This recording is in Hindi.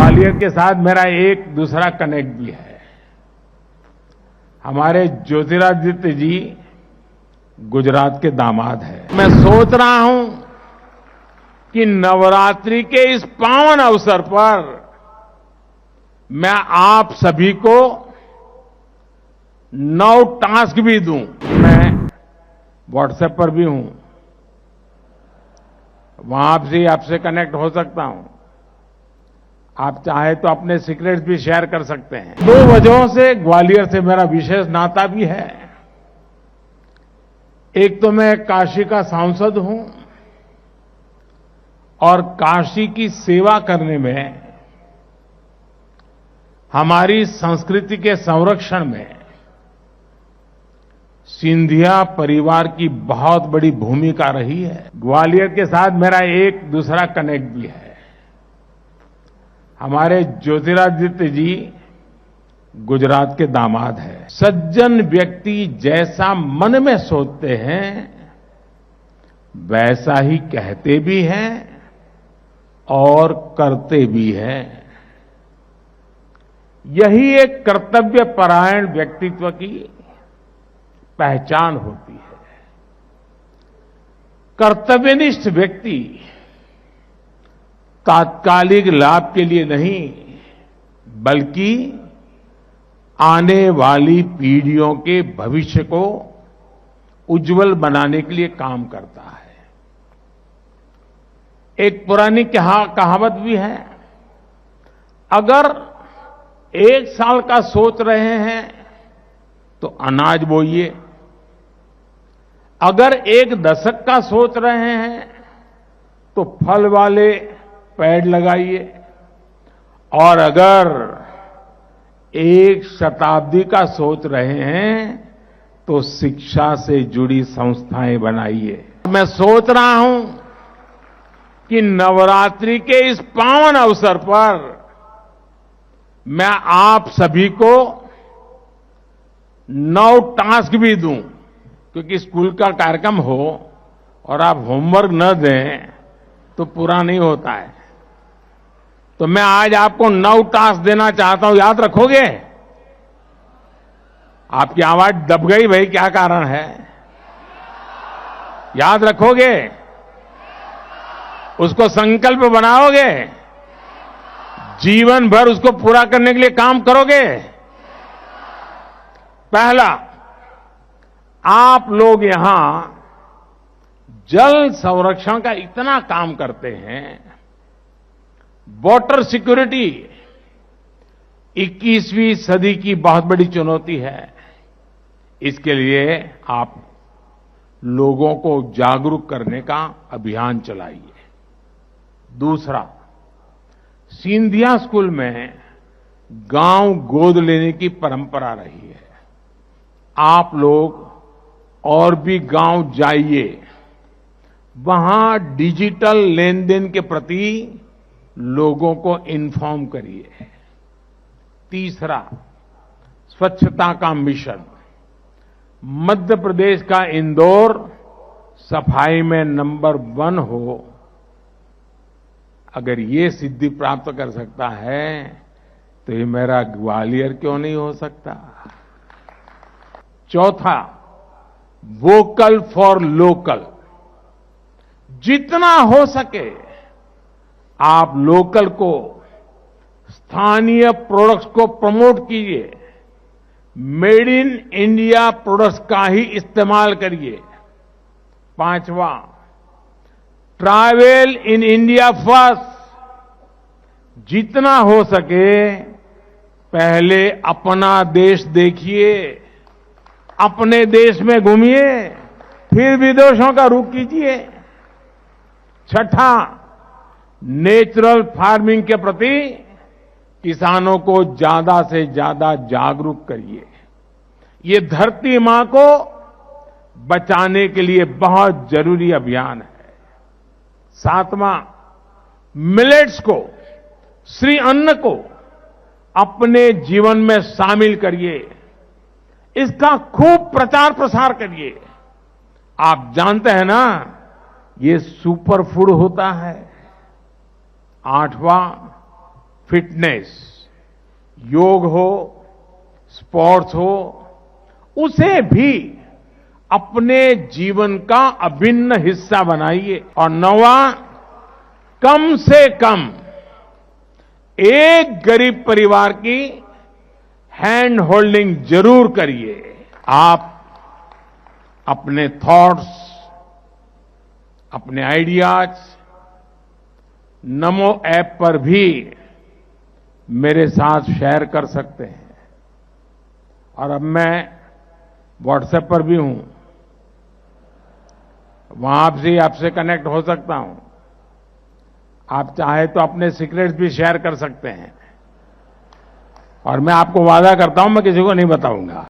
ग्वालियर के साथ मेरा एक दूसरा कनेक्ट भी है। हमारे ज्योतिरादित्य जी गुजरात के दामाद हैं। मैं सोच रहा हूं कि नवरात्रि के इस पावन अवसर पर मैं आप सभी को 9 टास्क भी दूं। मैं व्हाट्सएप पर भी हूं, वहां से आपसे कनेक्ट हो सकता हूं। आप चाहे तो अपने सीक्रेट्स भी शेयर कर सकते हैं। 2 वजहों से ग्वालियर से मेरा विशेष नाता भी है। एक तो मैं काशी का सांसद हूं और काशी की सेवा करने में, हमारी संस्कृति के संरक्षण में सिंधिया परिवार की बहुत बड़ी भूमिका रही है। ग्वालियर के साथ मेरा एक दूसरा कनेक्ट भी है। हमारे ज्योतिरादित्य जी गुजरात के दामाद हैं। सज्जन व्यक्ति जैसा मन में सोचते हैं वैसा ही कहते भी हैं और करते भी हैं। यही एक कर्तव्य परायण व्यक्तित्व की पहचान होती है। कर्तव्यनिष्ठ व्यक्ति तात्कालिक लाभ के लिए नहीं, बल्कि आने वाली पीढ़ियों के भविष्य को उज्जवल बनाने के लिए काम करता है। एक पुरानी कहावत भी है, अगर 1 साल का सोच रहे हैं तो अनाज बोइए, अगर 1 दशक का सोच रहे हैं तो फल वाले पेड़ लगाइए, और अगर 1 शताब्दी का सोच रहे हैं तो शिक्षा से जुड़ी संस्थाएं बनाइए। मैं सोच रहा हूं कि नवरात्रि के इस पावन अवसर पर मैं आप सभी को 9 टास्क भी दूं, क्योंकि स्कूल का कार्यक्रम हो और आप होमवर्क न दें तो पूरा नहीं होता है। तो मैं आज आपको 9 टास्क देना चाहता हूं, याद रखोगे? आपकी आवाज दब गई भाई, क्या कारण है? याद रखोगे? उसको संकल्प बनाओगे? जीवन भर उसको पूरा करने के लिए काम करोगे? पहला, आप लोग यहां जल संरक्षण का इतना काम करते हैं। वाटर सिक्योरिटी 21वीं सदी की बहुत बड़ी चुनौती है। इसके लिए आप लोगों को जागरूक करने का अभियान चलाइए। दूसरा, सिंधिया स्कूल में गांव गोद लेने की परंपरा रही है। आप लोग और भी गांव जाइए, वहां डिजिटल लेन देन के प्रति लोगों को इन्फॉर्म करिए। तीसरा, स्वच्छता का मिशन। मध्य प्रदेश का इंदौर सफाई में नंबर 1 हो। अगर ये सिद्धि प्राप्त कर सकता है तो ये मेरा ग्वालियर क्यों नहीं हो सकता? चौथा, वोकल फॉर लोकल। जितना हो सके आप लोकल को, स्थानीय प्रोडक्ट्स को प्रमोट कीजिए। मेड इन इंडिया प्रोडक्ट्स का ही इस्तेमाल करिए। 5वां, ट्रैवल इन इंडिया फर्स्ट। जितना हो सके पहले अपना देश देखिए, अपने देश में घूमिए, फिर विदेशों का रुख कीजिए। छठा, नेचुरल फार्मिंग के प्रति किसानों को ज्यादा से ज्यादा जागरूक करिए। ये धरती मां को बचाने के लिए बहुत जरूरी अभियान है। 7वां, मिलेट्स को, श्री अन्न को अपने जीवन में शामिल करिए। इसका खूब प्रचार प्रसार करिए। आप जानते हैं ना, ये सुपर फूड होता है। 8वां, फिटनेस, योग हो, स्पोर्ट्स हो, उसे भी अपने जीवन का अभिन्न हिस्सा बनाइए। और नौवां, कम से कम एक गरीब परिवार की हैंड होल्डिंग जरूर करिए। आप अपने थॉट्स, अपने आइडियाज नमो ऐप पर भी मेरे साथ शेयर कर सकते हैं। और अब मैं व्हाट्सएप पर भी हूं, वहां भी आपसे कनेक्ट हो सकता हूं। आप चाहे तो अपने सीक्रेट्स भी शेयर कर सकते हैं, और मैं आपको वादा करता हूं मैं किसी को नहीं बताऊंगा।